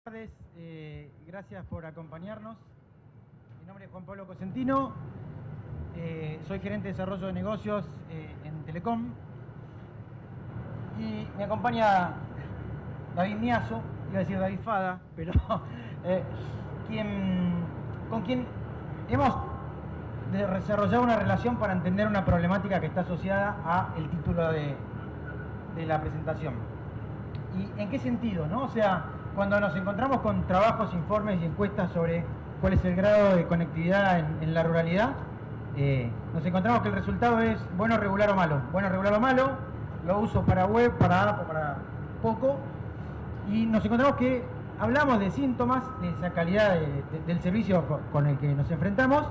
Buenas tardes, gracias por acompañarnos. Mi nombre es Juan Pablo Cosentino, soy gerente de desarrollo de negocios en Telecom y me acompaña David Miazo, iba a decir David Fada, pero con quien hemos desarrollado una relación para entender una problemática que está asociada al título de la presentación. ¿Y en qué sentido, no? O sea, cuando nos encontramos con trabajos, informes y encuestas sobre cuál es el grado de conectividad en la ruralidad, nos encontramos que el resultado es bueno, regular o malo. Bueno, regular o malo, lo uso para web, para app o para poco. Y nos encontramos que hablamos de síntomas de esa calidad del servicio con el que nos enfrentamos,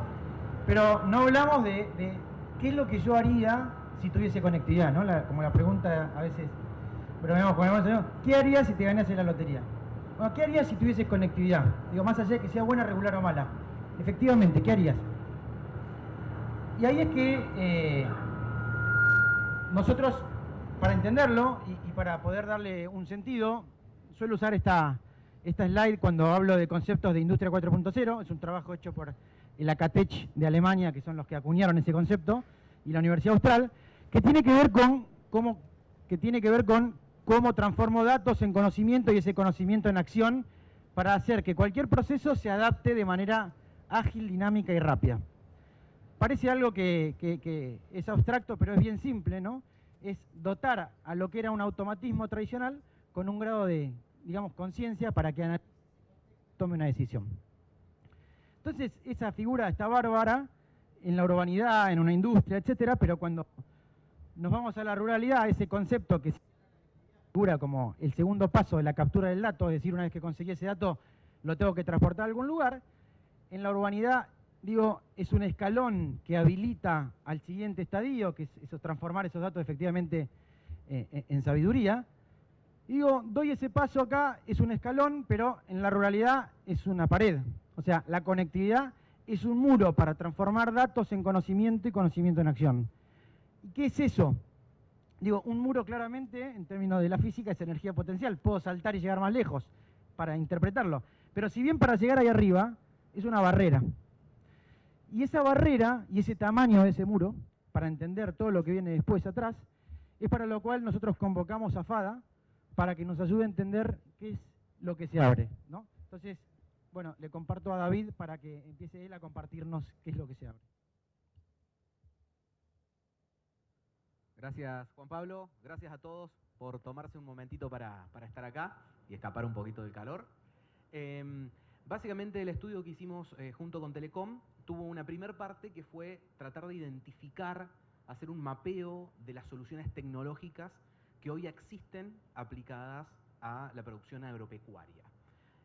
pero no hablamos de qué es lo que yo haría si tuviese conectividad, ¿no? Como la pregunta a veces bromeamos con el señor, ¿qué harías si te ganase la lotería? Bueno, ¿qué harías si tuvieses conectividad? Digo, más allá de que sea buena, regular o mala. Efectivamente, ¿qué harías? Y ahí es que nosotros, para entenderlo y para poder darle un sentido, suelo usar esta slide cuando hablo de conceptos de Industria 4.0. Es un trabajo hecho por el ACATech de Alemania, que son los que acuñaron ese concepto, y la Universidad Austral, que tiene que ver con cómo transformo datos en conocimiento y ese conocimiento en acción para hacer que cualquier proceso se adapte de manera ágil, dinámica y rápida. Parece algo que es abstracto, pero es bien simple, ¿no? Es dotar a lo que era un automatismo tradicional con un grado de, digamos, conciencia para que tome una decisión. Entonces, esa figura está bárbara en la urbanidad, en una industria, etcétera, pero cuando nos vamos a la ruralidad, ese concepto que figura como el segundo paso de la captura del dato, es decir, una vez que conseguí ese dato, lo tengo que transportar a algún lugar. En la urbanidad, digo, es un escalón que habilita al siguiente estadio, que es eso, transformar esos datos efectivamente en sabiduría. Digo, doy ese paso acá, es un escalón, pero en la ruralidad es una pared. O sea, la conectividad es un muro para transformar datos en conocimiento y conocimiento en acción. ¿Y qué es eso? Digo, un muro claramente, en términos de la física, es energía potencial. Puedo saltar y llegar más lejos para interpretarlo. Pero si bien para llegar ahí arriba, es una barrera. Y esa barrera y ese tamaño de ese muro, para entender todo lo que viene después atrás, es para lo cual nosotros convocamos a FADA para que nos ayude a entender qué es lo que se abre, ¿no? Entonces, bueno, le comparto a David para que empiece él a compartirnos qué es lo que se abre. Gracias, Juan Pablo. Gracias a todos por tomarse un momentito para estar acá y escapar un poquito del calor. Básicamente el estudio que hicimos junto con Telecom tuvo una primer parte que fue tratar de identificar, hacer un mapeo de las soluciones tecnológicas que hoy existen aplicadas a la producción agropecuaria.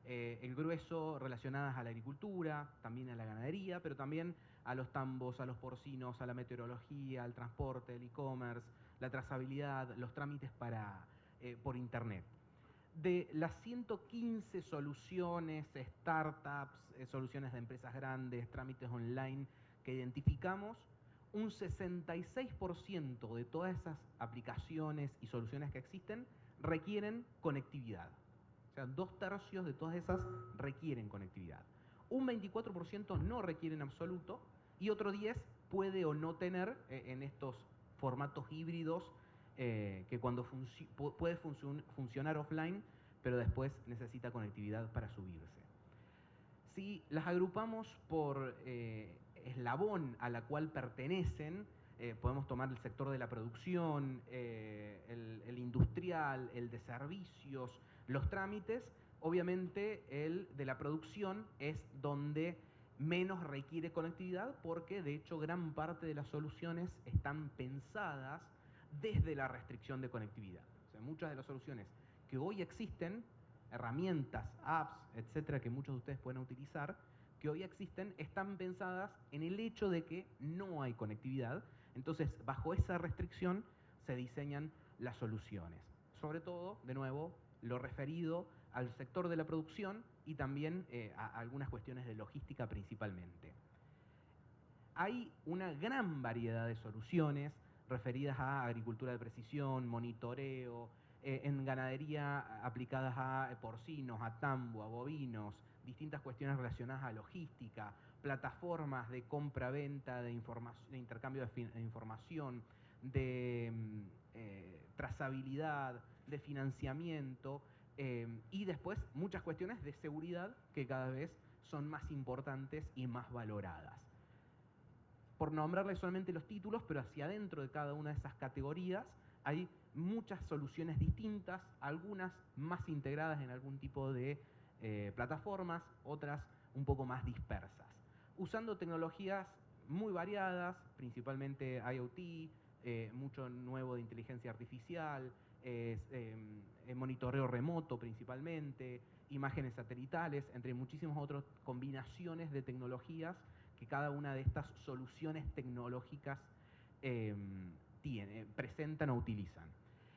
El grueso relacionadas a la agricultura, también a la ganadería, pero también a los tambos, a los porcinos, a la meteorología, al transporte, el e-commerce, la trazabilidad, los trámites por internet. De las 115 soluciones, startups, soluciones de empresas grandes, trámites online que identificamos, un 66% de todas esas aplicaciones y soluciones que existen requieren conectividad. O sea, 2/3 de todas esas requieren conectividad. Un 24% no requiere en absoluto y otro 10% puede o no tener en estos formatos híbridos que cuando puede funcionar offline, pero después necesita conectividad para subirse. Si las agrupamos por eslabón a la cual pertenecen, podemos tomar el sector de la producción, el industrial, el de servicios, los trámites. Obviamente el de la producción es donde menos requiere conectividad porque de hecho gran parte de las soluciones están pensadas desde la restricción de conectividad. O sea, muchas de las soluciones que hoy existen, herramientas, apps, etcétera, que muchos de ustedes pueden utilizar, que hoy existen, están pensadas en el hecho de que no hay conectividad. Entonces, bajo esa restricción se diseñan las soluciones. Sobre todo, de nuevo, lo referido al sector de la producción y también a algunas cuestiones de logística principalmente. Hay una gran variedad de soluciones referidas a agricultura de precisión, monitoreo, en ganadería aplicadas a porcinos, a tambo, a bovinos, distintas cuestiones relacionadas a logística, plataformas de compra-venta, de intercambio de información, de trazabilidad, de financiamiento, y después muchas cuestiones de seguridad que cada vez son más importantes y más valoradas. Por nombrarles solamente los títulos, pero hacia adentro de cada una de esas categorías hay muchas soluciones distintas, algunas más integradas en algún tipo de plataformas, otras un poco más dispersas, usando tecnologías muy variadas, principalmente IoT, mucho nuevo de inteligencia artificial, monitoreo remoto principalmente, imágenes satelitales, entre muchísimas otras combinaciones de tecnologías que cada una de estas soluciones tecnológicas presentan o utilizan.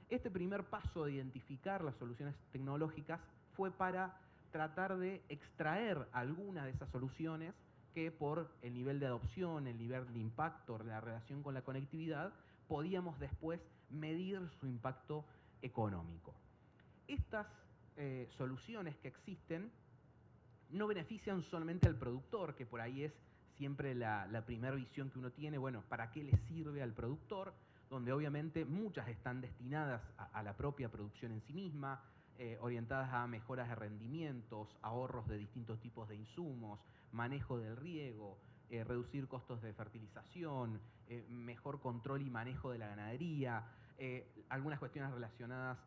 Este primer paso de identificar las soluciones tecnológicas fue para tratar de extraer alguna de esas soluciones que por el nivel de adopción, el nivel de impacto, la relación con la conectividad, podíamos después medir su impacto económico. Estas soluciones que existen no benefician solamente al productor, que por ahí es siempre la primera visión que uno tiene, bueno, ¿para qué le sirve al productor? Donde obviamente muchas están destinadas a la propia producción en sí misma, orientadas a mejoras de rendimientos, ahorros de distintos tipos de insumos, manejo del riego, reducir costos de fertilización, mejor control y manejo de la ganadería, algunas cuestiones relacionadas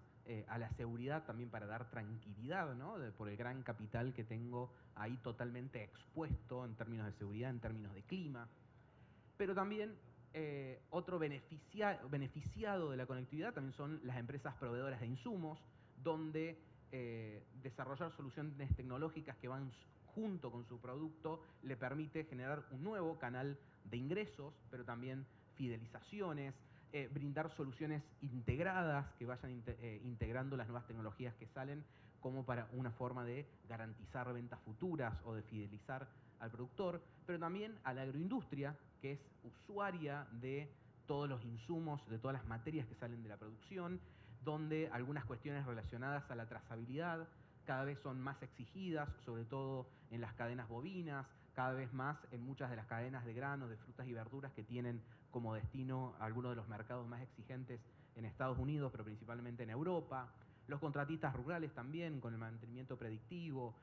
a la seguridad también para dar tranquilidad, ¿no? Por el gran capital que tengo ahí totalmente expuesto en términos de seguridad, en términos de clima. Pero también otro beneficiado de la conectividad también son las empresas proveedoras de insumos, donde desarrollar soluciones tecnológicas que van junto con su producto le permite generar un nuevo canal de ingresos, pero también fidelizaciones, brindar soluciones integradas que vayan integrando las nuevas tecnologías que salen como para una forma de garantizar ventas futuras o de fidelizar al productor, pero también a la agroindustria, que es usuaria de todos los insumos, de todas las materias que salen de la producción, donde algunas cuestiones relacionadas a la trazabilidad cada vez son más exigidas, sobre todo en las cadenas bovinas, cada vez más en muchas de las cadenas de granos, de frutas y verduras que tienen como destino algunos de los mercados más exigentes en Estados Unidos, pero principalmente en Europa. Los contratistas rurales también, con el mantenimiento predictivo,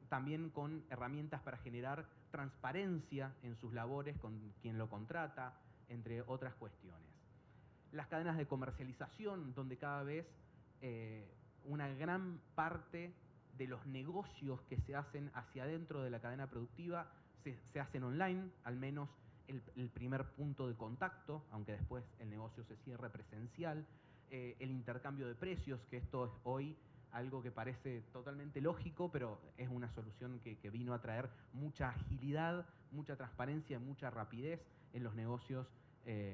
también con herramientas para generar transparencia en sus labores con quien lo contrata, entre otras cuestiones. Las cadenas de comercialización, donde cada vez una gran parte de los negocios que se hacen hacia adentro de la cadena productiva se hacen online, al menos el primer punto de contacto, aunque después el negocio se cierre presencial, el intercambio de precios, que esto es hoy algo que parece totalmente lógico, pero es una solución que vino a traer mucha agilidad, mucha transparencia, mucha rapidez en los negocios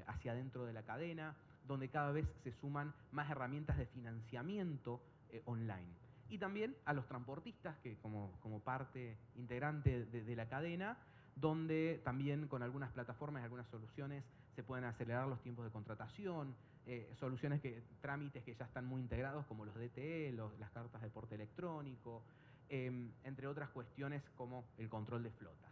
hacia adentro de la cadena, donde cada vez se suman más herramientas de financiamiento online. Y también a los transportistas, que como parte integrante de la cadena, donde también con algunas plataformas y algunas soluciones se pueden acelerar los tiempos de contratación, trámites que ya están muy integrados como los DTE, las cartas de porte electrónico, entre otras cuestiones como el control de flotas.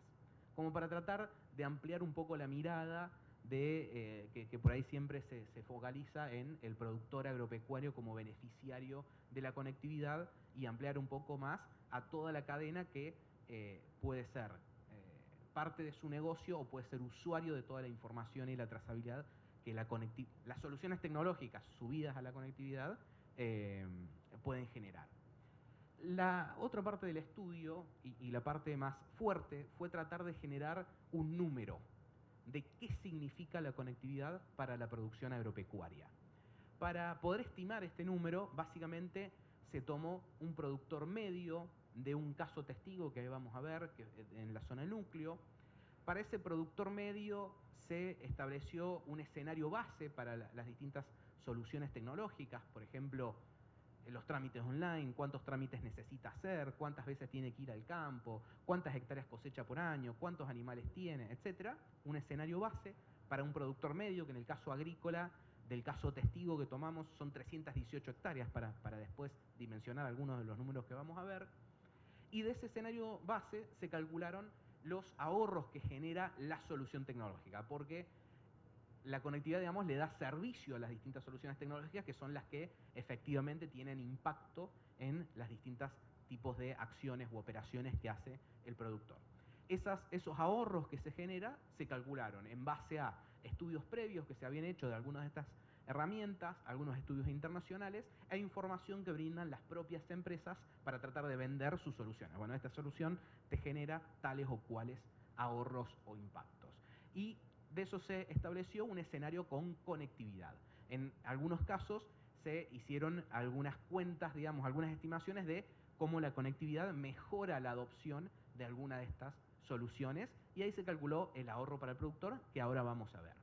Como para tratar de ampliar un poco la mirada de que por ahí siempre se focaliza en el productor agropecuario como beneficiario de la conectividad y ampliar un poco más a toda la cadena que puede ser parte de su negocio o puede ser usuario de toda la información y la trazabilidad que las soluciones tecnológicas subidas a la conectividad pueden generar. La otra parte del estudio y la parte más fuerte fue tratar de generar un número de qué significa la conectividad para la producción agropecuaria. Para poder estimar este número, básicamente se tomó un productor medio de un caso testigo que vamos a ver en la zona núcleo. Para ese productor medio se estableció un escenario base para las distintas soluciones tecnológicas, por ejemplo, los trámites online, cuántos trámites necesita hacer, cuántas veces tiene que ir al campo, cuántas hectáreas cosecha por año, cuántos animales tiene, etc. Un escenario base para un productor medio, que en el caso agrícola del caso testigo que tomamos son 318 hectáreas para después dimensionar algunos de los números que vamos a ver. Y de ese escenario base se calcularon los ahorros que genera la solución tecnológica, porque la conectividad, digamos, le da servicio a las distintas soluciones tecnológicas que son las que efectivamente tienen impacto en las distintas tipos de acciones u operaciones que hace el productor. Esos ahorros que se genera se calcularon en base a estudios previos que se habían hecho de algunas de estas herramientas, algunos estudios internacionales e información que brindan las propias empresas para tratar de vender sus soluciones. Bueno, esta solución te genera tales o cuales ahorros o impactos. Y de eso se estableció un escenario con conectividad. En algunos casos se hicieron algunas cuentas, digamos, algunas estimaciones de cómo la conectividad mejora la adopción de alguna de estas soluciones y ahí se calculó el ahorro para el productor que ahora vamos a ver.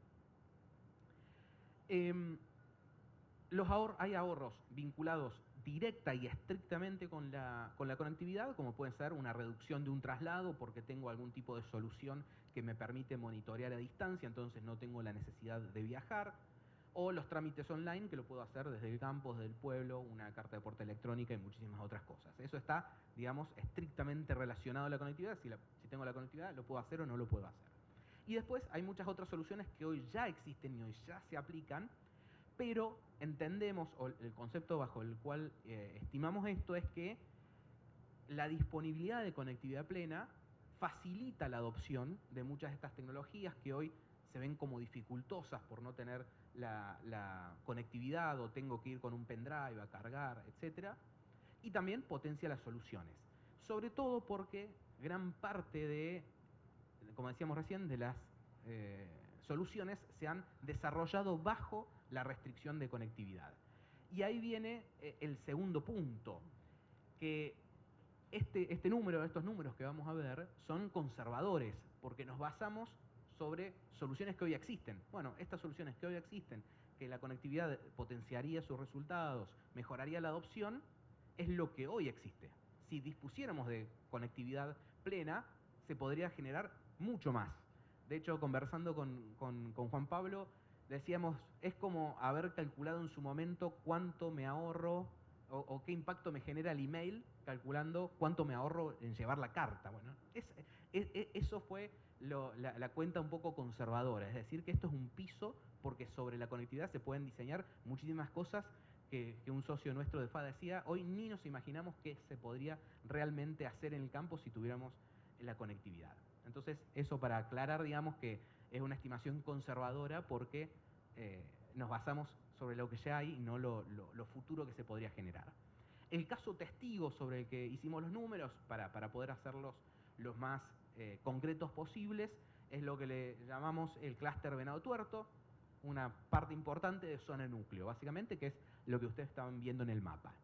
Hay ahorros vinculados directa y estrictamente con la conectividad, como puede ser una reducción de un traslado porque tengo algún tipo de solución que me permite monitorear a distancia, entonces no tengo la necesidad de viajar, o los trámites online que lo puedo hacer desde el campo, desde el pueblo, una carta de porta electrónica y muchísimas otras cosas. Eso está, digamos, estrictamente relacionado a la conectividad. Si tengo la conectividad, lo puedo hacer o no lo puedo hacer. Y después hay muchas otras soluciones que hoy ya existen y hoy ya se aplican, pero entendemos, o el concepto bajo el cual estimamos esto es que la disponibilidad de conectividad plena facilita la adopción de muchas de estas tecnologías que hoy se ven como dificultosas por no tener la conectividad o tengo que ir con un pendrive a cargar, etc. Y también potencia las soluciones. Sobre todo porque gran parte de, como decíamos recién, de las soluciones se han desarrollado bajo la restricción de conectividad. Y ahí viene el segundo punto, que estos números que vamos a ver son conservadores, porque nos basamos sobre soluciones que hoy existen. Bueno, estas soluciones que hoy existen, que la conectividad potenciaría sus resultados, mejoraría la adopción, es lo que hoy existe. Si dispusiéramos de conectividad plena, se podría generar mucho más. De hecho, conversando con Juan Pablo, decíamos, es como haber calculado en su momento cuánto me ahorro o qué impacto me genera el email calculando cuánto me ahorro en llevar la carta. Bueno, eso fue la cuenta un poco conservadora, es decir, que esto es un piso porque sobre la conectividad se pueden diseñar muchísimas cosas que un socio nuestro de FA decía, hoy ni nos imaginamos qué se podría realmente hacer en el campo si tuviéramos la conectividad. Entonces, eso para aclarar, digamos, que es una estimación conservadora porque nos basamos sobre lo que ya hay y no lo futuro que se podría generar. El caso testigo sobre el que hicimos los números, para poder hacerlos los más concretos posibles, es lo que le llamamos el clúster Venado Tuerto, una parte importante de zona núcleo, básicamente, que es lo que ustedes estaban viendo en el mapa.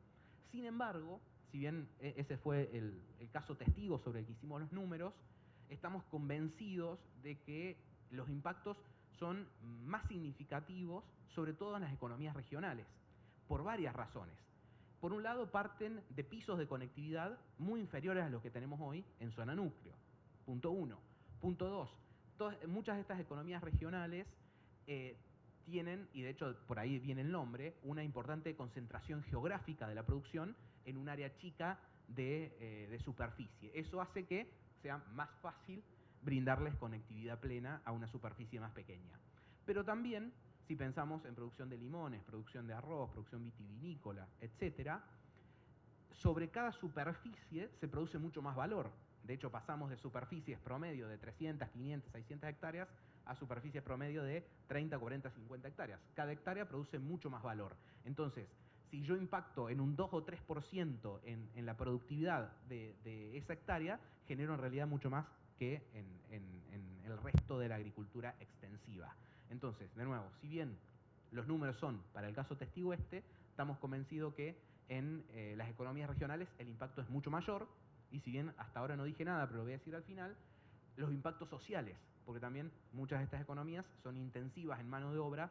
Sin embargo, si bien ese fue el caso testigo sobre el que hicimos los números, estamos convencidos de que los impactos son más significativos, sobre todo en las economías regionales, por varias razones. Por un lado, parten de pisos de conectividad muy inferiores a los que tenemos hoy en zona núcleo. Punto 1. Punto 2. Muchas de estas economías regionales tienen, y de hecho por ahí viene el nombre, una importante concentración geográfica de la producción en un área chica de superficie. Eso hace que sea más fácil brindarles conectividad plena a una superficie más pequeña. Pero también, si pensamos en producción de limones, producción de arroz, producción vitivinícola, etc., sobre cada superficie se produce mucho más valor. De hecho, pasamos de superficies promedio de 300, 500, 600 hectáreas a superficies promedio de 30, 40, 50 hectáreas. Cada hectárea produce mucho más valor. Entonces, si yo impacto en un 2 o 3% en la productividad de esa hectárea, genero en realidad mucho más que en el resto de la agricultura extensiva. Entonces, de nuevo, si bien los números son para el caso testigo estamos convencidos que en las economías regionales el impacto es mucho mayor, y si bien hasta ahora no dije nada, pero lo voy a decir al final, los impactos sociales, porque también muchas de estas economías son intensivas en mano de obra,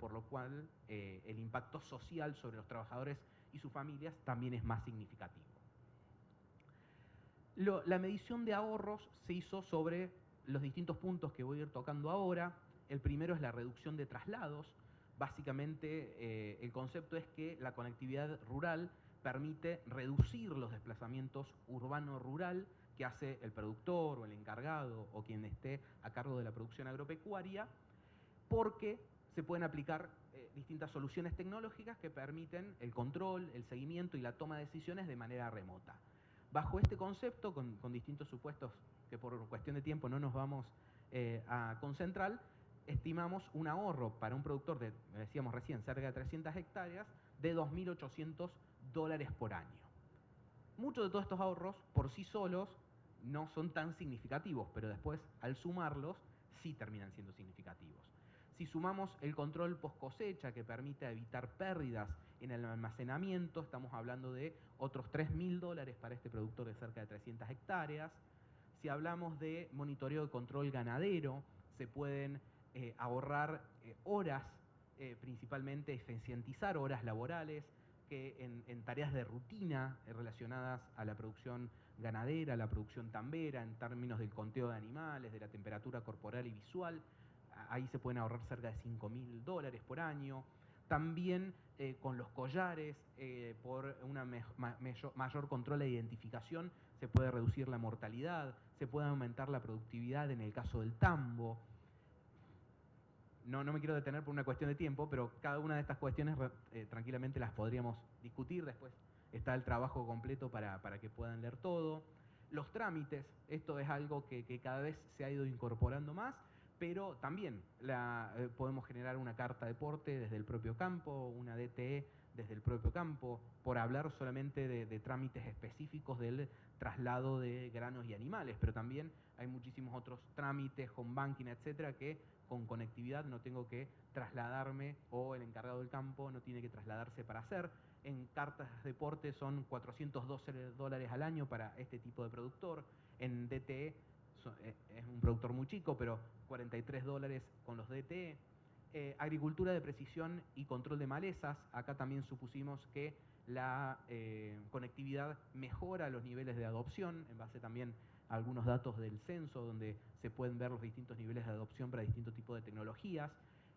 por lo cual el impacto social sobre los trabajadores y sus familias también es más significativo. La medición de ahorros se hizo sobre los distintos puntos que voy a ir tocando ahora. El primero es la reducción de traslados. Básicamente, el concepto es que la conectividad rural permite reducir los desplazamientos urbano-rural que hace el productor o el encargado o quien esté a cargo de la producción agropecuaria, porque se pueden aplicar distintas soluciones tecnológicas que permiten el control, el seguimiento y la toma de decisiones de manera remota. Bajo este concepto, con distintos supuestos que por cuestión de tiempo no nos vamos a concentrar, estimamos un ahorro para un productor de, decíamos recién, cerca de 300 hectáreas, de $2.800 por año. Muchos de todos estos ahorros por sí solos no son tan significativos, pero después al sumarlos sí terminan siendo significativos. Si sumamos el control post cosecha que permite evitar pérdidas en el almacenamiento, estamos hablando de otros $3.000 para este productor de cerca de 300 hectáreas. Si hablamos de monitoreo y control ganadero, se pueden ahorrar horas, principalmente eficientizar horas laborales, que en tareas de rutina relacionadas a la producción ganadera, la producción tambera, en términos del conteo de animales, de la temperatura corporal y visual, ahí se pueden ahorrar cerca de $5.000 por año. También con los collares, por un mayor control e identificación, se puede reducir la mortalidad, se puede aumentar la productividad en el caso del tambo. No me quiero detener por una cuestión de tiempo, pero cada una de estas cuestiones tranquilamente las podríamos discutir. Después está el trabajo completo para que puedan leer todo. Los trámites, esto es algo que cada vez se ha ido incorporando más, pero también podemos generar una carta de porte desde el propio campo, una DTE desde el propio campo, por hablar solamente de trámites específicos del traslado de granos y animales, pero también hay muchísimos otros trámites, home banking, etcétera, que con conectividad no tengo que trasladarme, o el encargado del campo no tiene que trasladarse para hacer. En cartas de porte son $412 al año para este tipo de productor. En DTE es un productor muy chico, pero $43 con los DTE. Agricultura de precisión y control de malezas. Acá también supusimos que la conectividad mejora los niveles de adopción, en base también a algunos datos del censo, donde se pueden ver los distintos niveles de adopción para distintos tipos de tecnologías.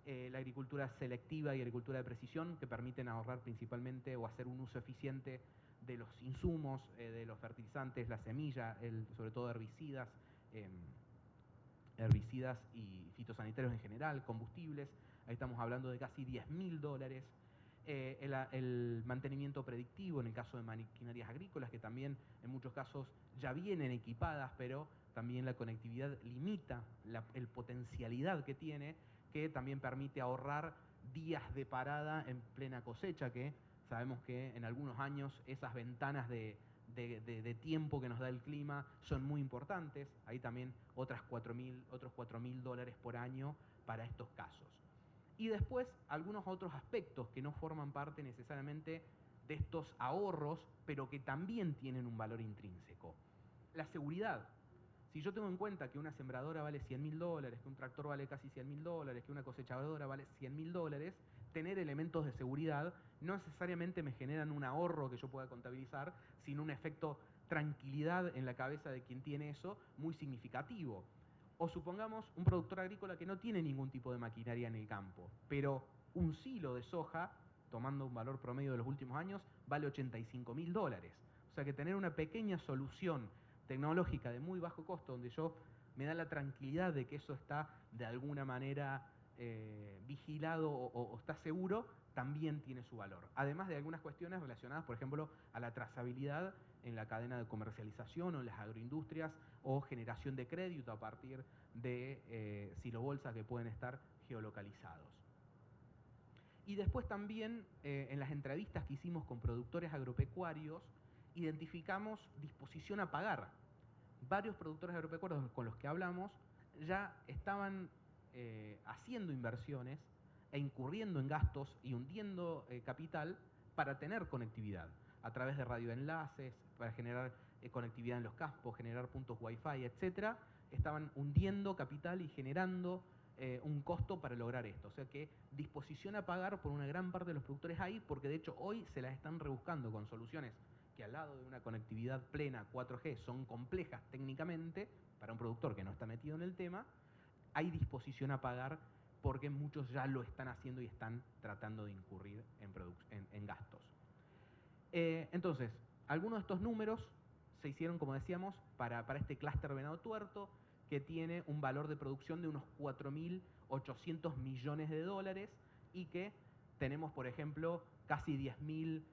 La agricultura selectiva y agricultura de precisión, que permiten ahorrar principalmente o hacer un uso eficiente de los insumos, de los fertilizantes, la semilla, sobre todo herbicidas y fitosanitarios en general, combustibles. Ahí estamos hablando de casi $10.000. El mantenimiento predictivo en el caso de maquinarias agrícolas, que también en muchos casos ya vienen equipadas, pero también la conectividad limita el potencialidad que tiene, que también permite ahorrar días de parada en plena cosecha, que sabemos que en algunos años esas ventanas de tiempo que nos da el clima son muy importantes. Ahí también otros $4.000 por año para estos casos. Y después algunos otros aspectos que no forman parte necesariamente de estos ahorros, pero que también tienen un valor intrínseco. La seguridad. Si yo tengo en cuenta que una sembradora vale $100.000, que un tractor vale casi $100.000, que una cosechadora vale $100.000, tener elementos de seguridad no necesariamente me generan un ahorro que yo pueda contabilizar, sino un efecto tranquilidad en la cabeza de quien tiene eso muy significativo. O supongamos un productor agrícola que no tiene ningún tipo de maquinaria en el campo, pero un silo de soja, tomando un valor promedio de los últimos años, vale $85.000. O sea que tener una pequeña solución tecnológica de muy bajo costo, donde yo me da la tranquilidad de que eso está de alguna manera vigilado o está seguro, también tiene su valor. Además de algunas cuestiones relacionadas, por ejemplo, a la trazabilidad en la cadena de comercialización o en las agroindustrias, o generación de crédito a partir de silobolsas que pueden estar geolocalizados. Y después también en las entrevistas que hicimos con productores agropecuarios, identificamos disposición a pagar. Varios productores agropecuarios con los que hablamos ya estaban haciendo inversiones e incurriendo en gastos y hundiendo capital para tener conectividad a través de radioenlaces, para generar conectividad en los campos, generar puntos Wi-Fi, etc. Estaban hundiendo capital y generando un costo para lograr esto. O sea que disposición a pagar por una gran parte de los productores hay, porque de hecho hoy se las están rebuscando con soluciones que al lado de una conectividad plena 4G son complejas técnicamente para un productor que no está metido en el tema. Hay disposición a pagar porque muchos ya lo están haciendo y están tratando de incurrir en gastos. Entonces, algunos de estos números se hicieron, como decíamos, para este clúster Venado Tuerto, que tiene un valor de producción de unos 4.800 millones de dólares y que tenemos, por ejemplo, casi 10.000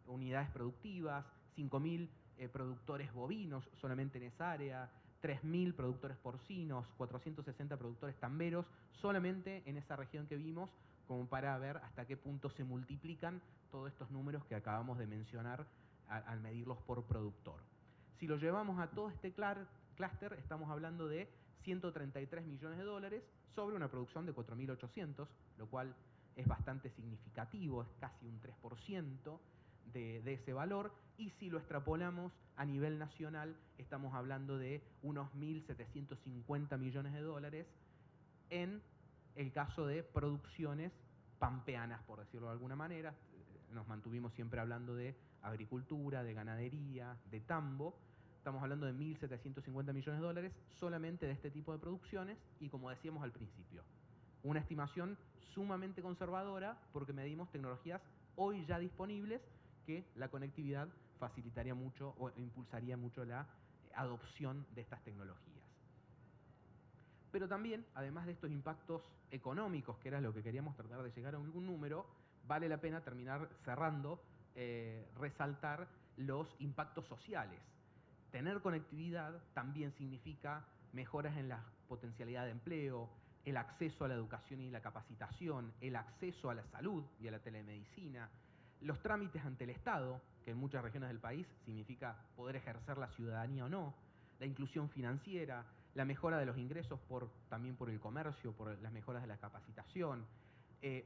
unidades productivas, 5.000 productores bovinos solamente en esa área, 3.000 productores porcinos, 460 productores tamberos, solamente en esa región que vimos, como para ver hasta qué punto se multiplican todos estos números que acabamos de mencionar al medirlos por productor. Si lo llevamos a todo este clúster, estamos hablando de 133 millones de dólares sobre una producción de 4.800, lo cual es bastante significativo, es casi un 3% de ese valor, y si lo extrapolamos a nivel nacional, estamos hablando de unos 1.750 millones de dólares en el caso de producciones pampeanas, por decirlo de alguna manera. Nos mantuvimos siempre hablando de agricultura, de ganadería, de tambo. Estamos hablando de 1.750 millones de dólares solamente de este tipo de producciones y, como decíamos al principio, una estimación sumamente conservadora porque medimos tecnologías hoy ya disponibles que la conectividad facilitaría mucho o impulsaría mucho la adopción de estas tecnologías. Pero también, además de estos impactos económicos, que era lo que queríamos tratar de llegar a algún número, vale la pena terminar cerrando, resaltar los impactos sociales. Tener conectividad también significa mejoras en la potencialidad de empleo, el acceso a la educación y la capacitación, el acceso a la salud y a la telemedicina, los trámites ante el Estado, que en muchas regiones del país significa poder ejercer la ciudadanía o no, la inclusión financiera, la mejora de los ingresos también por el comercio, por las mejoras de la capacitación,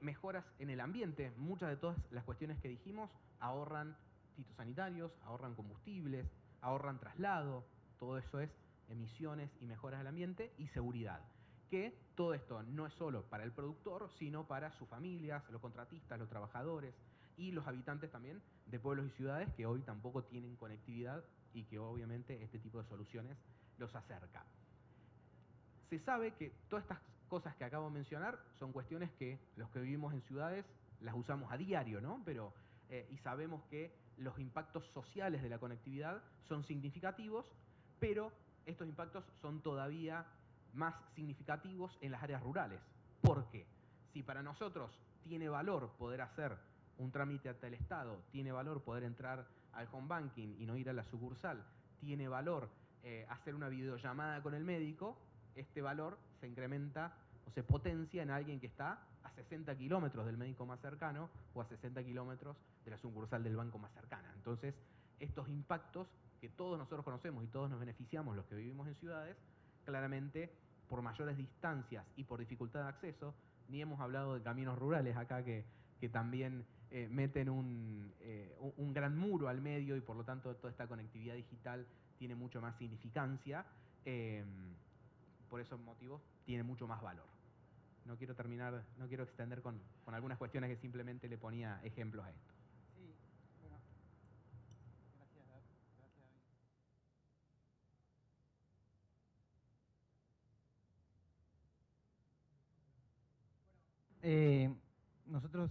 mejoras en el ambiente. Muchas de todas las cuestiones que dijimos ahorran fitosanitarios, ahorran combustibles, ahorran traslado, todo eso es emisiones y mejoras del ambiente y seguridad. Que todo esto no es solo para el productor, sino para sus familias, los contratistas, los trabajadores y los habitantes también de pueblos y ciudades que hoy tampoco tienen conectividad y que obviamente este tipo de soluciones los acerca. Se sabe que todas estas cosas que acabo de mencionar son cuestiones que los que vivimos en ciudades las usamos a diario, ¿no? Pero, y sabemos que los impactos sociales de la conectividad son significativos, pero estos impactos son todavía más significativos en las áreas rurales. ¿Por qué? Si para nosotros tiene valor poder hacer un trámite ante el Estado, tiene valor poder entrar al home banking y no ir a la sucursal, tiene valor hacer una videollamada con el médico, este valor se incrementa o se potencia en alguien que está a 60 kilómetros del médico más cercano o a 60 kilómetros de la sucursal del banco más cercana. Entonces, estos impactos que todos nosotros conocemos y todos nos beneficiamos los que vivimos en ciudades, claramente por mayores distancias y por dificultad de acceso, ni hemos hablado de caminos rurales acá que también meten un gran muro al medio y por lo tanto toda esta conectividad digital tiene mucho más significancia. Por esos motivos tiene mucho más valor. No quiero extender con algunas cuestiones que simplemente le ponía ejemplos a esto. Sí, bueno, gracias David. Nosotros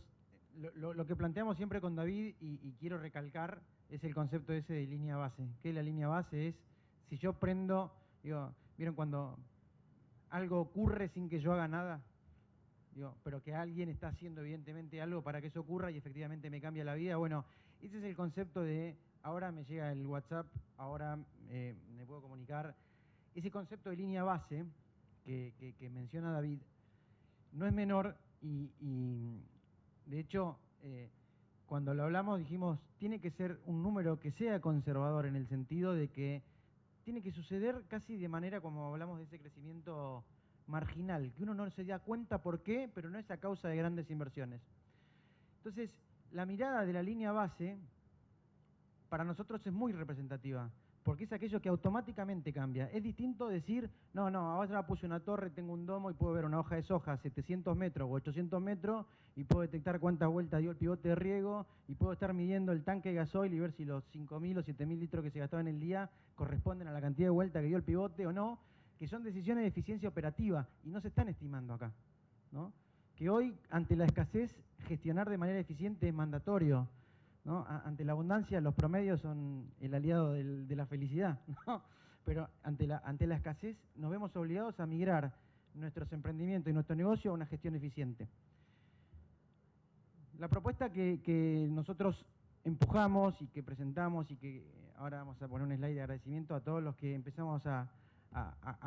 lo que planteamos siempre con David y quiero recalcar es el concepto ese de línea base. ¿Qué es la línea base? Es si yo prendo, digo, ¿vieron cuando algo ocurre sin que yo haga nada? Digo, pero que alguien está haciendo evidentemente algo para que eso ocurra y efectivamente me cambia la vida. Bueno, ese es el concepto de ahora me llega el WhatsApp, ahora me puedo comunicar. Ese concepto de línea base que menciona David no es menor y de hecho cuando lo hablamos dijimos tiene que ser un número que sea conservador en el sentido de que tiene que suceder casi de manera como hablamos de ese crecimiento marginal, que uno no se da cuenta por qué, pero no es a causa de grandes inversiones. Entonces, la mirada de la línea base para nosotros es muy representativa, porque es aquello que automáticamente cambia. Es distinto decir, no, ahora puse una torre, tengo un domo y puedo ver una hoja de soja a 700 metros o 800 metros y puedo detectar cuántas vueltas dio el pivote de riego y puedo estar midiendo el tanque de gasoil y ver si los 5.000 o 7.000 litros que se gastaban en el día corresponden a la cantidad de vueltas que dio el pivote o no. que son decisiones de eficiencia operativa y no se están estimando acá, ¿no? Que hoy, ante la escasez, gestionar de manera eficiente es mandatorio, ¿no? Ante la abundancia, los promedios son el aliado de la felicidad, ¿no? Pero ante la escasez nos vemos obligados a migrar nuestros emprendimientos y nuestro negocio a una gestión eficiente. La propuesta que nosotros empujamos y que presentamos y que ahora vamos a poner un slide de agradecimiento a todos los que empezamos a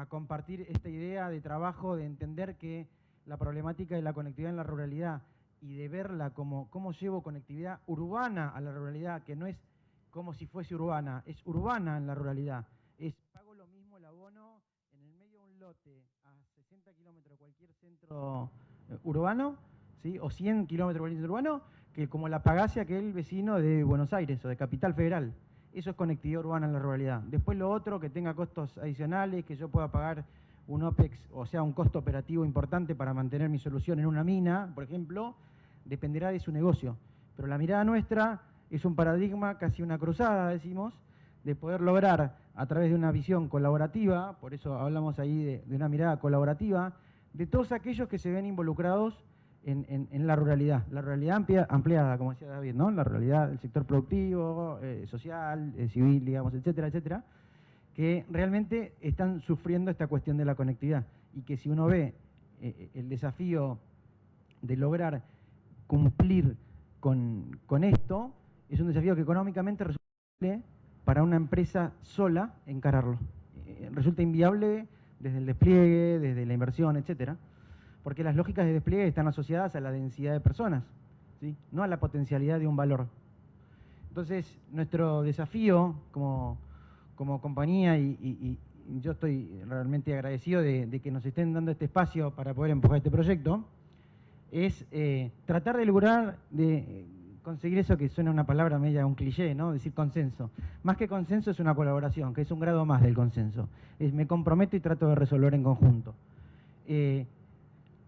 compartir esta idea de trabajo, de entender que la problemática de la conectividad en la ruralidad y de verla como cómo llevo conectividad urbana a la ruralidad, que no es como si fuese urbana, es urbana en la ruralidad. Es pago lo mismo el abono en el medio de un lote a 60 kilómetros de cualquier centro urbano, ¿sí? O 100 kilómetros de cualquier centro urbano, que como la pagase aquel vecino de Buenos Aires o de Capital Federal. Eso es conectividad urbana en la ruralidad. Después lo otro, que tenga costos adicionales, que yo pueda pagar un OPEX, o sea, un costo operativo importante para mantener mi solución en una mina, por ejemplo, dependerá de su negocio. Pero la mirada nuestra es un paradigma, casi una cruzada, decimos, de poder lograr a través de una visión colaborativa, por eso hablamos ahí de una mirada colaborativa, de todos aquellos que se ven involucrados en la ruralidad ampliada, como decía David, ¿no? La ruralidad del sector productivo, social, civil, digamos, etcétera, etcétera, que realmente están sufriendo esta cuestión de la conectividad y que si uno ve el desafío de lograr cumplir con esto, es un desafío que económicamente resulta inviable para una empresa sola encararlo. Resulta inviable desde el despliegue, desde la inversión, etcétera, porque las lógicas de despliegue están asociadas a la densidad de personas, ¿sí? No a la potencialidad de un valor. Entonces, nuestro desafío como compañía, y yo estoy realmente agradecido de que nos estén dando este espacio para poder empujar este proyecto, es tratar de lograr, de conseguir eso que suena una palabra media, un cliché, ¿no? Decir consenso. Más que consenso es una colaboración, que es un grado más del consenso. Me comprometo y trato de resolver en conjunto.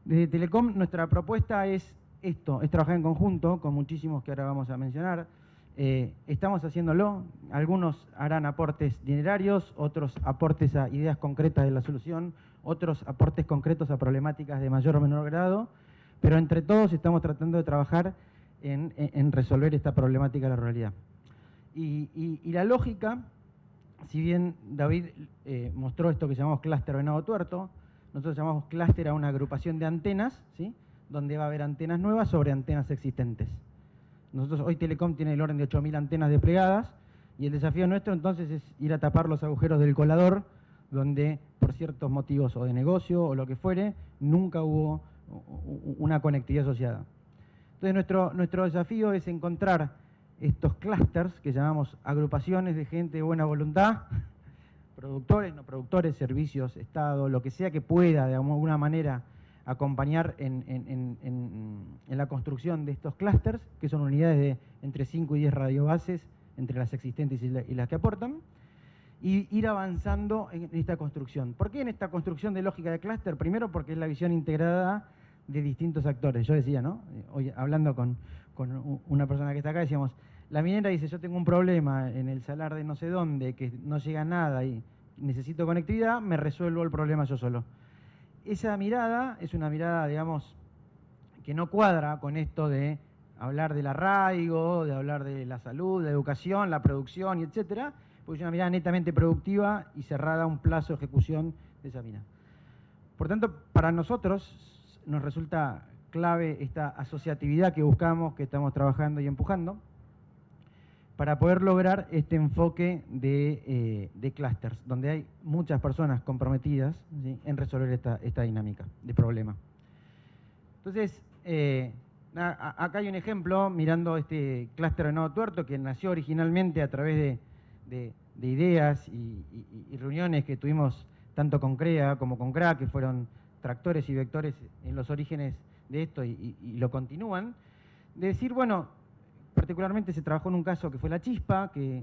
Desde Telecom nuestra propuesta es esto, es trabajar en conjunto con muchísimos que ahora vamos a mencionar. Estamos haciéndolo, algunos harán aportes dinerarios, otros aportes a ideas concretas de la solución, otros aportes concretos a problemáticas de mayor o menor grado, pero entre todos estamos tratando de trabajar en resolver esta problemática de la ruralidad. Y la lógica, si bien David mostró esto que llamamos clúster Venado Tuerto, nosotros llamamos clúster a una agrupación de antenas, ¿sí? Donde va a haber antenas nuevas sobre antenas existentes. Nosotros hoy Telecom tiene el orden de 8.000 antenas desplegadas y el desafío nuestro entonces es ir a tapar los agujeros del colador donde por ciertos motivos o de negocio o lo que fuere, nunca hubo una conectividad asociada. Entonces nuestro desafío es encontrar estos clústeres que llamamos agrupaciones de gente de buena voluntad, productores, no productores, servicios, Estado, lo que sea que pueda de alguna manera acompañar en la construcción de estos clústeres, que son unidades de entre 5 y 10 radiobases entre las existentes y las que aportan, y ir avanzando en esta construcción. ¿Por qué en esta construcción de lógica de clúster? Primero porque es la visión integrada de distintos actores. Yo decía, ¿no? Hoy hablando con una persona que está acá, decíamos, la minera dice, yo tengo un problema en el salar de no sé dónde, que no llega nada y necesito conectividad, me resuelvo el problema yo solo. Esa mirada es una mirada, digamos, que no cuadra con esto de hablar del arraigo, de hablar de la salud, de educación, la producción, y etcétera, porque es una mirada netamente productiva y cerrada a un plazo de ejecución de esa mina. Por tanto, para nosotros nos resulta clave esta asociatividad que buscamos, que estamos trabajando y empujando, para poder lograr este enfoque de clústeres, donde hay muchas personas comprometidas, ¿sí? En resolver esta dinámica de problema. Entonces, acá hay un ejemplo, mirando este clúster Venado Tuerto, que nació originalmente a través de ideas y reuniones que tuvimos tanto con CREA como con CRA, que fueron tractores y vectores en los orígenes de esto y lo continúan, de decir, bueno, particularmente se trabajó en un caso que fue la chispa, que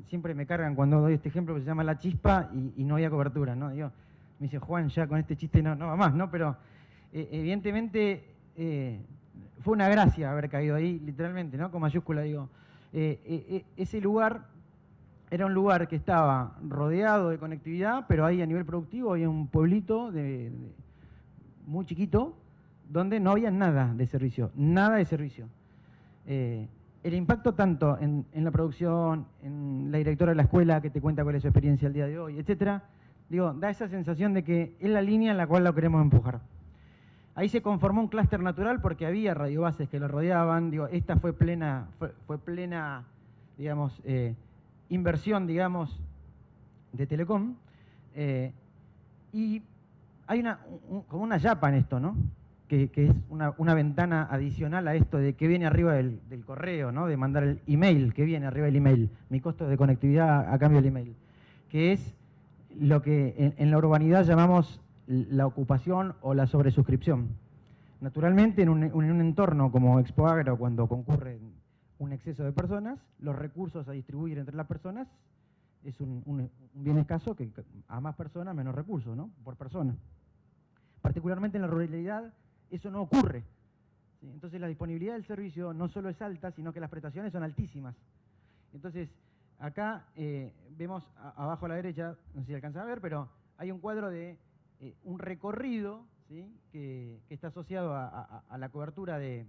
siempre me cargan cuando doy este ejemplo que se llama la chispa y no había cobertura, ¿no? Digo, me dice, Juan, ya con este chiste no va más, ¿no? Pero evidentemente fue una gracia haber caído ahí, literalmente, ¿no? Con mayúscula, digo. Ese lugar Era un lugar que estaba rodeado de conectividad, pero ahí a nivel productivo había un pueblito muy chiquito donde no había nada de servicio, nada de servicio. El impacto tanto en la producción, en la directora de la escuela que te cuenta cuál es su experiencia el día de hoy, etcétera, digo, da esa sensación de que es la línea en la cual lo queremos empujar. Ahí se conformó un clúster natural porque había radiobases que lo rodeaban. Digo, esta fue plena, digamos, inversión, digamos, de Telecom. Y hay como una yapa en esto, ¿no? Que es una ventana adicional a esto de que viene arriba del correo, ¿no? De mandar el email, que viene arriba del email, mi costo de conectividad a cambio del email, que es lo que en la urbanidad llamamos la ocupación o la sobresuscripción. Naturalmente, en un entorno como Expo Agro, cuando concurre un exceso de personas, los recursos a distribuir entre las personas es un bien escaso, que a más personas menos recursos, ¿no? Por persona. Particularmente en la ruralidad eso no ocurre. ¿Sí? Entonces la disponibilidad del servicio no solo es alta, sino que las prestaciones son altísimas. Entonces acá vemos abajo a la derecha, no sé si alcanza a ver, pero hay un cuadro de un recorrido, ¿sí? que está asociado a la cobertura de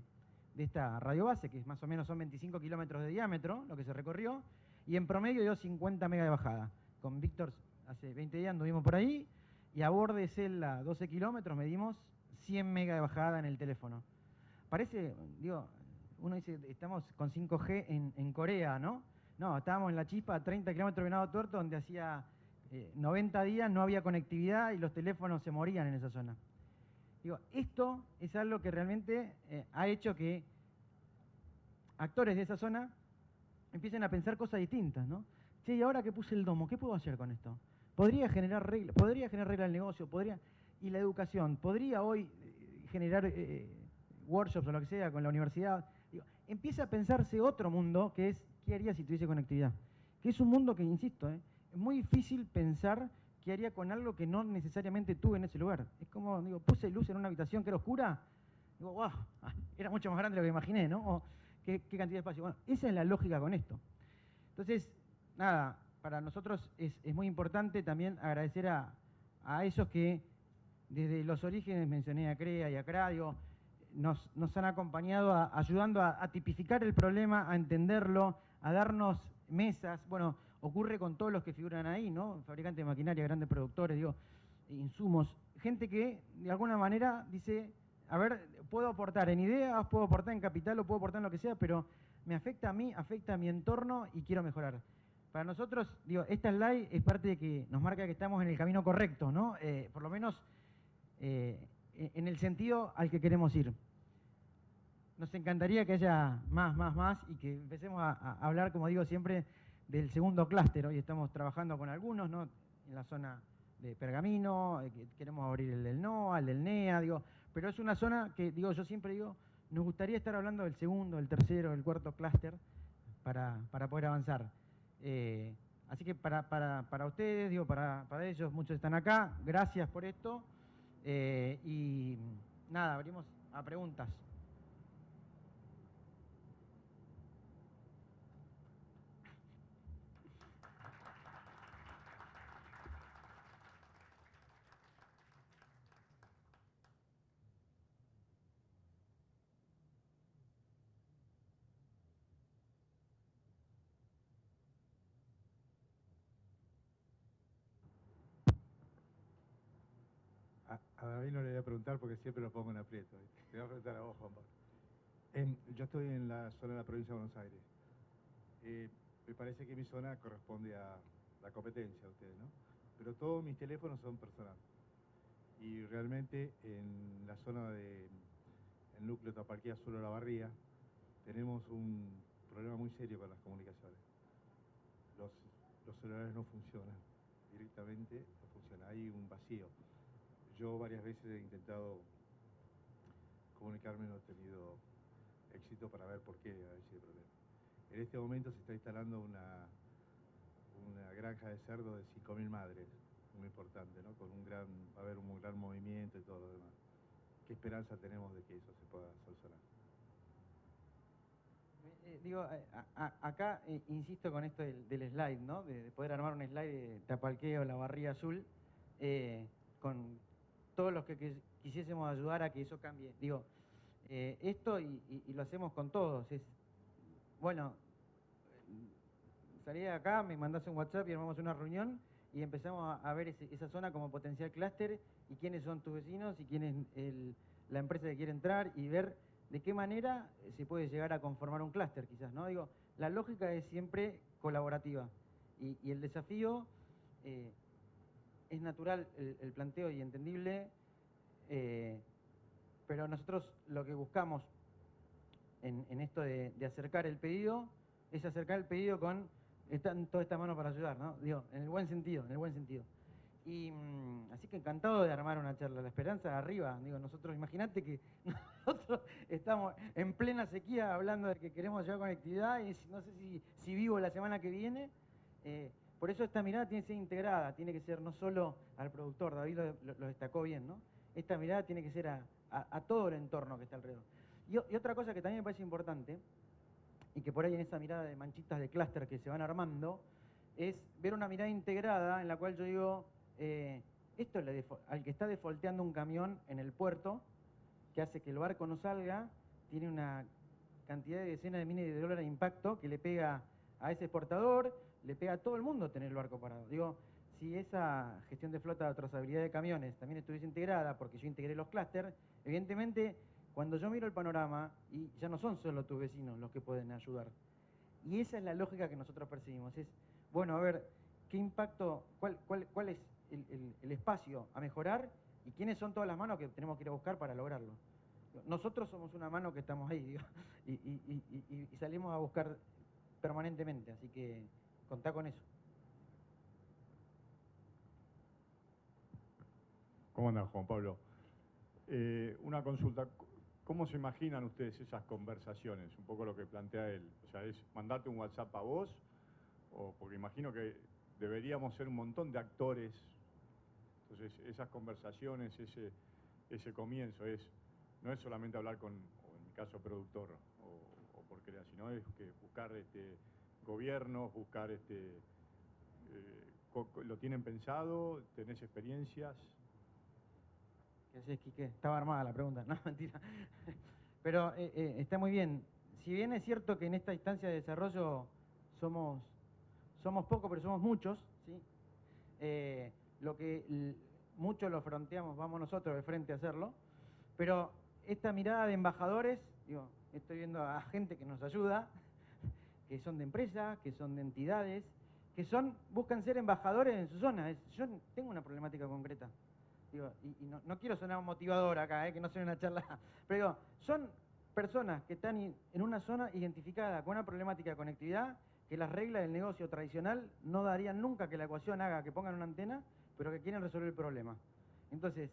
esta radiobase, que más o menos son 25 kilómetros de diámetro, lo que se recorrió, y en promedio dio 50 megas de bajada. Con Víctor hace 20 días anduvimos por ahí, y a borde de celda 12 kilómetros medimos 100 megas de bajada en el teléfono. Parece, digo, uno dice, estamos con 5G en Corea, ¿no? No, estábamos en la chispa a 30 kilómetros de Venado Tuerto, donde hacía 90 días no había conectividad y los teléfonos se morían en esa zona. Digo, esto es algo que realmente ha hecho que actores de esa zona empiecen a pensar cosas distintas, ¿no? Che, y ahora que puse el domo, ¿qué puedo hacer con esto? Podría generar reglas del negocio, y la educación, podría hoy generar workshops o lo que sea con la universidad. Digo, empieza a pensarse otro mundo que es, ¿qué haría si tuviese conectividad? Que es un mundo que, insisto, es muy difícil pensar qué haría con algo que no necesariamente tuve en ese lugar. Es como, digo, puse luz en una habitación que era oscura, digo, wow, era mucho más grande de lo que imaginé, ¿no? O, ¿qué cantidad de espacio? Bueno, esa es la lógica con esto. Entonces, nada, para nosotros es muy importante también agradecer a esos que desde los orígenes, mencioné a CREA y a CRADIO, nos han acompañado ayudando a tipificar el problema, a entenderlo, a darnos mesas. Bueno, ocurre con todos los que figuran ahí, ¿no? Fabricantes de maquinaria, grandes productores, digo, insumos. Gente que de alguna manera dice, a ver, puedo aportar en ideas, puedo aportar en capital o puedo aportar en lo que sea, pero me afecta a mí, afecta a mi entorno y quiero mejorar. Para nosotros, digo, esta slide es parte de que nos marca que estamos en el camino correcto, ¿no? Por lo menos en el sentido al que queremos ir. Nos encantaría que haya más y que empecemos a hablar, como digo siempre, del segundo clúster. Hoy estamos trabajando con algunos, ¿no? En la zona de Pergamino, queremos abrir el del NOA, el del NEA, digo, pero es una zona que, digo, yo siempre digo, nos gustaría estar hablando del segundo, del tercero, del cuarto clúster para poder avanzar. Así que para ustedes, digo, para ellos, muchos están acá, gracias por esto. Y nada, abrimos a preguntas. A David no le voy a preguntar porque siempre lo pongo en aprieto. Te voy a preguntar a vos, Juan Pablo. Yo estoy en la zona de la provincia de Buenos Aires. Me parece que mi zona corresponde a la competencia de ustedes, ¿no? Pero todos mis teléfonos son personales. Y realmente en la zona del núcleo Tapalquía Sur Olavarría tenemos un problema muy serio con las comunicaciones. Los celulares no funcionan, directamente no funcionan, hay un vacío. Yo varias veces he intentado comunicarme, no he tenido éxito para ver por qué hay ese problema. En este momento se está instalando una granja de cerdos de 5.000 madres, muy importante, ¿no? Va a haber un gran movimiento y todo lo demás. ¿Qué esperanza tenemos de que eso se pueda solucionar? Acá insisto con esto del slide, ¿no? De poder armar un slide de Tapalqué o la Barría Azul, con todos los que quisiésemos ayudar a que eso cambie. Digo, esto y lo hacemos con todos. Bueno, salí de acá, me mandás un WhatsApp y armamos una reunión y empezamos a ver esa zona como potencial clúster y quiénes son tus vecinos y quién es la empresa que quiere entrar y ver de qué manera se puede llegar a conformar un clúster quizás, ¿no? Digo, la lógica es siempre colaborativa y el desafío es natural el planteo y entendible, pero nosotros lo que buscamos en esto de acercar el pedido es acercar el pedido con están todas estas manos para ayudar, ¿no? Digo, en el buen sentido, en el buen sentido. Y así que encantado de armar una charla. La esperanza arriba. Digo, nosotros, imagínate que nosotros estamos en plena sequía hablando de que queremos llevar conectividad y no sé si vivo la semana que viene. Por eso esta mirada tiene que ser integrada, tiene que ser no solo al productor, David lo destacó bien, ¿no? Esta mirada tiene que ser a todo el entorno que está alrededor. Y otra cosa que también me parece importante, y que por ahí en esa mirada de manchitas de clúster que se van armando, es ver una mirada integrada en la cual yo digo, esto es al que está defolteando un camión en el puerto, que hace que el barco no salga, tiene una cantidad de decenas de miles de dólares de impacto que le pega a ese exportador, le pega a todo el mundo tener el barco parado. Digo, si esa gestión de flota de trazabilidad de camiones también estuviese integrada, porque yo integré los clústeres, evidentemente cuando yo miro el panorama, y ya no son solo tus vecinos los que pueden ayudar. Y esa es la lógica que nosotros percibimos. Es, bueno, a ver, ¿qué impacto, cuál es el espacio a mejorar y quiénes son todas las manos que tenemos que ir a buscar para lograrlo? Nosotros somos una mano que estamos ahí, digo, y salimos a buscar permanentemente, así que contá con eso. ¿Cómo anda, Juan Pablo? Una consulta. ¿Cómo se imaginan ustedes esas conversaciones? Un poco lo que plantea él. O sea, ¿es mandarte un WhatsApp a vos? Porque imagino que deberíamos ser un montón de actores. Entonces, esas conversaciones, ese comienzo, no es solamente hablar con, o en mi caso, productor o por crear, sino es que buscar gobiernos, buscar ¿lo tienen pensado? ¿Tenés experiencias? ¿Qué haces, Quique? Estaba armada la pregunta, no, mentira. Pero está muy bien. Si bien es cierto que en esta instancia de desarrollo somos pocos, pero somos muchos, ¿sí? Muchos lo fronteamos, vamos nosotros de frente a hacerlo, pero esta mirada de embajadores, digo, estoy viendo a gente que nos ayuda, que son de empresas, que son de entidades, que buscan ser embajadores en su zona. Yo tengo una problemática concreta. Digo, y no quiero sonar motivador acá, que no sea una charla, pero digo, son personas que están en una zona identificada con una problemática de conectividad que las reglas del negocio tradicional no darían nunca que la ecuación haga que pongan una antena, pero que quieren resolver el problema. Entonces,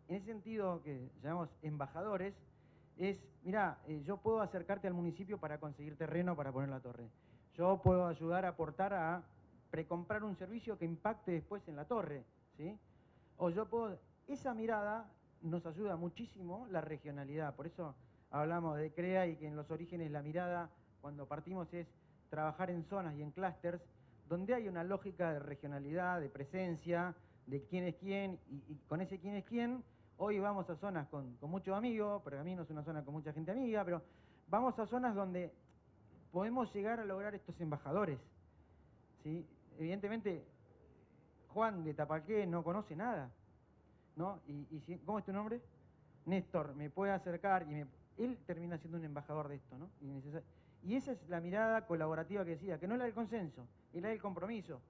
en ese sentido que llamamos embajadores, es, mirá, yo puedo acercarte al municipio para conseguir terreno para poner la torre. Yo puedo ayudar a aportar a precomprar un servicio que impacte después en la torre, ¿sí? Esa mirada nos ayuda muchísimo la regionalidad, por eso hablamos de CREA y que en los orígenes la mirada, cuando partimos, es trabajar en zonas y en clústeres, donde hay una lógica de regionalidad, de presencia, de quién es quién, y con ese quién es quién, hoy vamos a zonas con muchos amigos, Pergamino es una zona con mucha gente amiga, pero vamos a zonas donde podemos llegar a lograr estos embajadores, ¿sí? Evidentemente, Juan de Tapalqué no conoce nada, ¿no? ¿Cómo es tu nombre? Néstor, me puede acercar y él termina siendo un embajador de esto, ¿no? Y esa es la mirada colaborativa que decía, que no es la del consenso, es la del compromiso.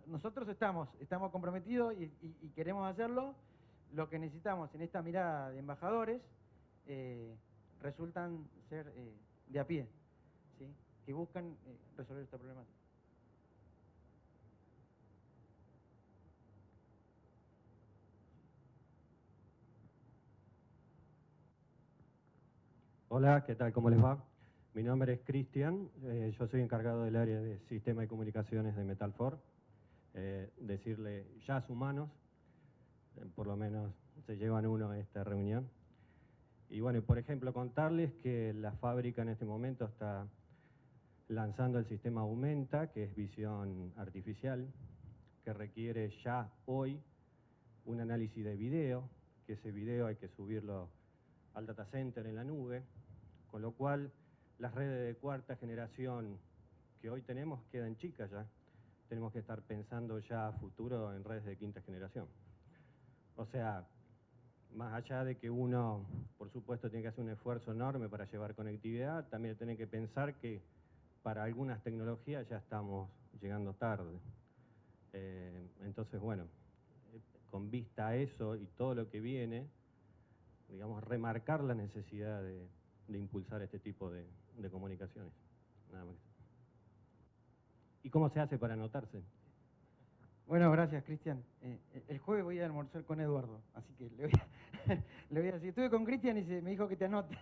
Nosotros estamos comprometidos y queremos hacerlo. Lo que necesitamos en esta mirada de embajadores resultan ser de a pie, ¿sí? Que buscan resolver esta problemática. Hola, ¿qué tal? ¿Cómo les va? Mi nombre es Cristian, yo soy encargado del área de Sistema de Comunicaciones de Metalfor. Decirle ya humanos, por lo menos se llevan uno a esta reunión. Y bueno, por ejemplo, contarles que la fábrica en este momento está lanzando el sistema Aumenta, que es visión artificial, que requiere ya hoy un análisis de video, que ese video hay que subirlo al data center en la nube, con lo cual las redes de cuarta generación que hoy tenemos quedan chicas ya. Tenemos que estar pensando ya a futuro en redes de quinta generación. O sea, más allá de que uno, por supuesto, tiene que hacer un esfuerzo enorme para llevar conectividad, también tiene que pensar que para algunas tecnologías ya estamos llegando tarde. Entonces, bueno, con vista a eso y todo lo que viene, digamos, remarcar la necesidad de impulsar este tipo de comunicaciones. Nada más. ¿Y cómo se hace para anotarse? Bueno, gracias, Cristian. El jueves voy a almorzar con Eduardo, así que le voy a decir. Estuve con Cristian y me dijo que te anote.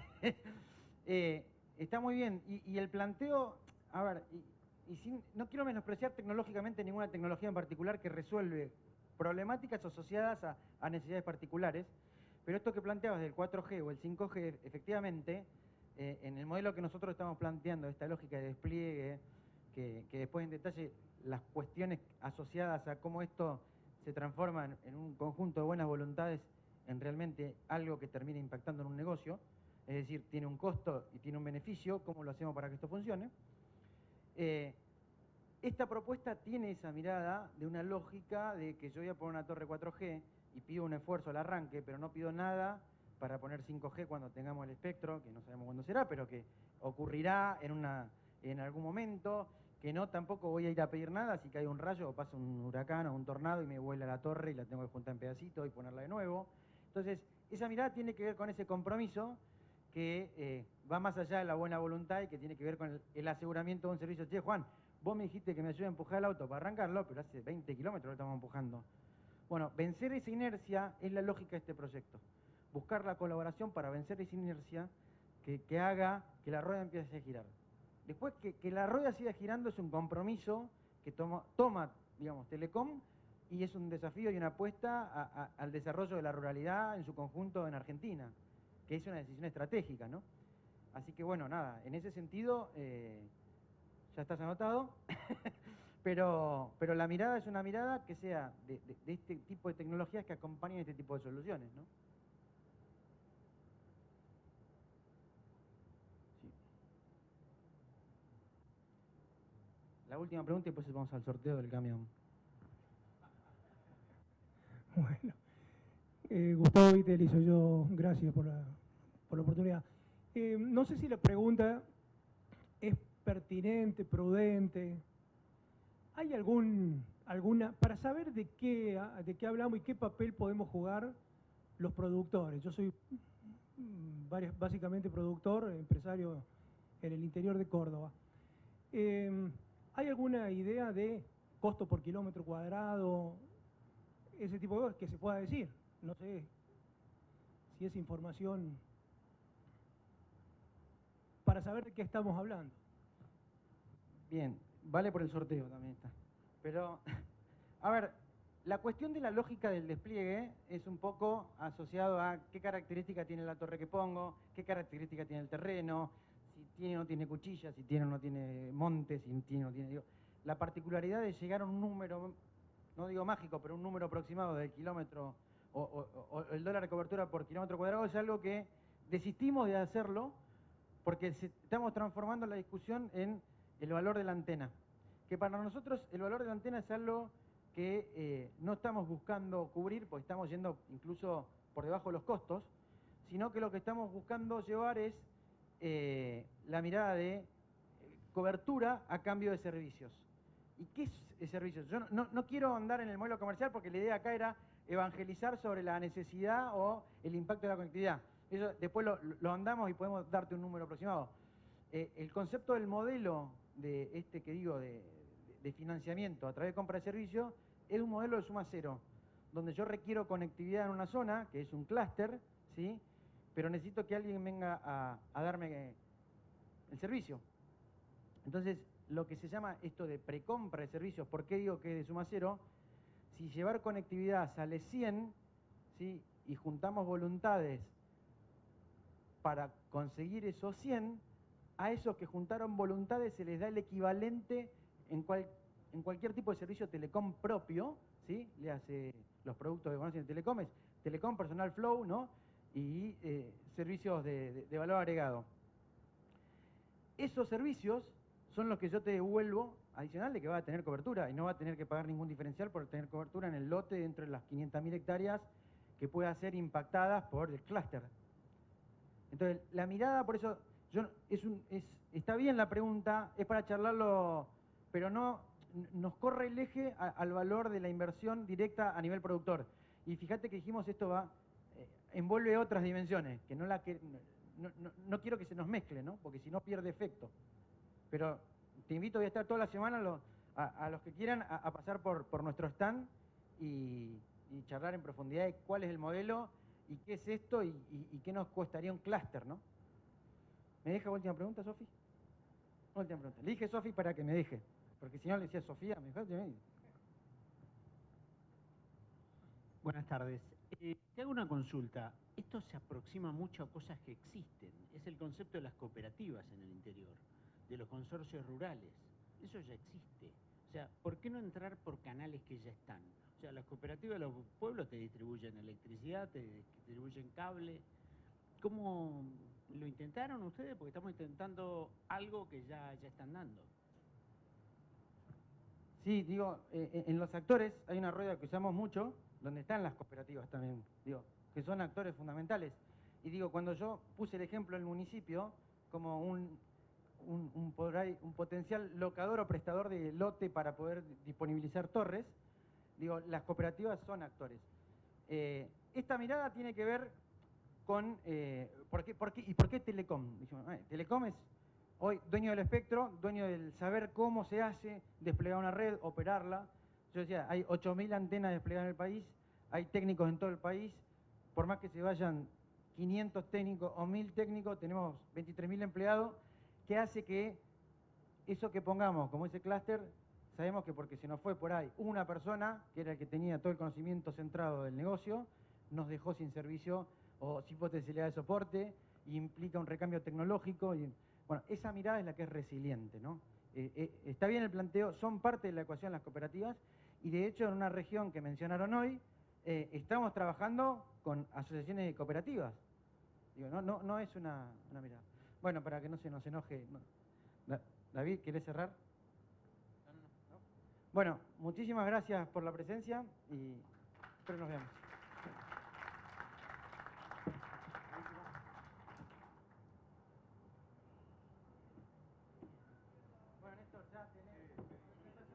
Está muy bien. Y el planteo, a ver, no quiero menospreciar tecnológicamente ninguna tecnología en particular que resuelve problemáticas asociadas a necesidades particulares, pero esto que planteabas del 4G o el 5G, efectivamente, en el modelo que nosotros estamos planteando, esta lógica de despliegue, que después en detalle las cuestiones asociadas a cómo esto se transforma en un conjunto de buenas voluntades en realmente algo que termina impactando en un negocio, es decir, tiene un costo y tiene un beneficio, ¿cómo lo hacemos para que esto funcione? Esta propuesta tiene esa mirada de una lógica de que yo voy a poner una torre 4G y pido un esfuerzo al arranque, pero no pido nada para poner 5G cuando tengamos el espectro, que no sabemos cuándo será, pero que ocurrirá en algún momento, que no tampoco voy a ir a pedir nada si cae un rayo o pasa un huracán o un tornado y me vuela la torre y la tengo que juntar en pedacitos y ponerla de nuevo. Entonces, esa mirada tiene que ver con ese compromiso que va más allá de la buena voluntad y que tiene que ver con el aseguramiento de un servicio. Che, Juan, vos me dijiste que me ayude a empujar el auto para arrancarlo, pero hace 20 kilómetros lo estamos empujando. Bueno, vencer esa inercia es la lógica de este proyecto. Buscar la colaboración para vencer esa inercia que haga que la rueda empiece a girar. Después, que la rueda siga girando es un compromiso que toma, digamos, Telecom, y es un desafío y una apuesta al desarrollo de la ruralidad en su conjunto en Argentina, que es una decisión estratégica, ¿no? Así que, bueno, nada, en ese sentido, ya estás anotado, pero la mirada es una mirada que sea de este tipo de tecnologías que acompañen este tipo de soluciones, ¿no? La última pregunta y después vamos al sorteo del camión. Bueno, Gustavo Vitelli soy yo, gracias por la oportunidad. No sé si la pregunta es pertinente, prudente. ¿Hay alguna, para saber de qué hablamos y qué papel podemos jugar los productores? Yo soy básicamente productor, empresario en el interior de Córdoba. ¿Hay alguna idea de costo por kilómetro cuadrado, ese tipo de cosas que se pueda decir? No sé si es información para saber de qué estamos hablando. Bien, vale por el sorteo también está. Pero, a ver, la cuestión de la lógica del despliegue es un poco asociado a qué característica tiene la torre que pongo, qué característica tiene el terreno, si tiene o no tiene cuchillas, si tiene o no tiene montes, si tiene o no tiene... Digo, la particularidad de llegar a un número, no digo mágico, pero un número aproximado del kilómetro o el dólar de cobertura por kilómetro cuadrado es algo que desistimos de hacerlo porque estamos transformando la discusión en el valor de la antena. Que para nosotros el valor de la antena es algo que no estamos buscando cubrir, porque estamos yendo incluso por debajo de los costos, sino que lo que estamos buscando llevar es la mirada de cobertura a cambio de servicios. ¿Y qué es servicios? Yo no quiero andar en el modelo comercial porque la idea acá era evangelizar sobre la necesidad o el impacto de la conectividad. Eso después lo andamos y podemos darte un número aproximado. El concepto del modelo de que digo de financiamiento a través de compra de servicios es un modelo de suma cero, donde yo requiero conectividad en una zona, que es un clúster, ¿sí? Pero necesito que alguien venga a darme el servicio. Entonces, lo que se llama esto de precompra de servicios, ¿por qué digo que es de suma cero? Si llevar conectividad sale 100, ¿sí? Y juntamos voluntades para conseguir esos 100, a esos que juntaron voluntades se les da el equivalente en cualquier tipo de servicio telecom propio, ¿sí? Le hace los productos que conocen de telecom, es telecom, personal flow, ¿no? Y servicios de valor agregado. Esos servicios son los que yo te devuelvo adicional de que va a tener cobertura y no va a tener que pagar ningún diferencial por tener cobertura en el lote dentro de las 500.000 hectáreas que pueda ser impactadas por el clúster. Entonces, la mirada, por eso, está bien la pregunta, es para charlarlo, pero no nos corre el eje al valor de la inversión directa a nivel productor. Y fíjate que dijimos esto envuelve otras dimensiones, que no quiero que se nos mezcle, ¿no? Porque si no pierde efecto. Pero te invito a estar toda la semana a los que quieran a pasar por nuestro stand y charlar en profundidad de cuál es el modelo y qué es esto y qué nos costaría un clúster, ¿no? ¿Me deja última pregunta, Sofi? Última pregunta. Le dije Sofi para que me deje, porque si no le decía Sofía, me dejó. Buenas tardes. Te hago una consulta. Esto se aproxima mucho a cosas que existen. Es el concepto de las cooperativas en el interior, de los consorcios rurales. Eso ya existe. O sea, ¿por qué no entrar por canales que ya están? O sea, las cooperativas de los pueblos te distribuyen electricidad, te distribuyen cable. ¿Cómo lo intentaron ustedes? Porque estamos intentando algo que ya están dando. Sí, digo, en los actores hay una rueda que usamos mucho, donde están las cooperativas también, digo, que son actores fundamentales. Y digo, cuando yo puse el ejemplo del municipio como un potencial locador o prestador de lote para poder disponibilizar torres, digo, las cooperativas son actores. Esta mirada tiene que ver con ¿por qué Telecom? Telecom es hoy dueño del espectro, dueño del saber cómo se hace, desplegar una red, operarla. Yo decía, hay 8.000 antenas desplegadas en el país, hay técnicos en todo el país, por más que se vayan 500 técnicos o 1.000 técnicos, tenemos 23.000 empleados, que hace que eso que pongamos como ese clúster, sabemos que porque se nos fue por ahí una persona, que era el que tenía todo el conocimiento centrado del negocio, nos dejó sin servicio o sin potencialidad de soporte, y implica un recambio tecnológico. Y, bueno, esa mirada es la que es resiliente, ¿no? Está bien el planteo, son parte de la ecuación las cooperativas, y de hecho en una región que mencionaron hoy, estamos trabajando con asociaciones de cooperativas. Digo, no es una mirada. Bueno, para que no se nos enoje. David, ¿querés cerrar? No. Bueno, muchísimas gracias por la presencia y espero nos vemos.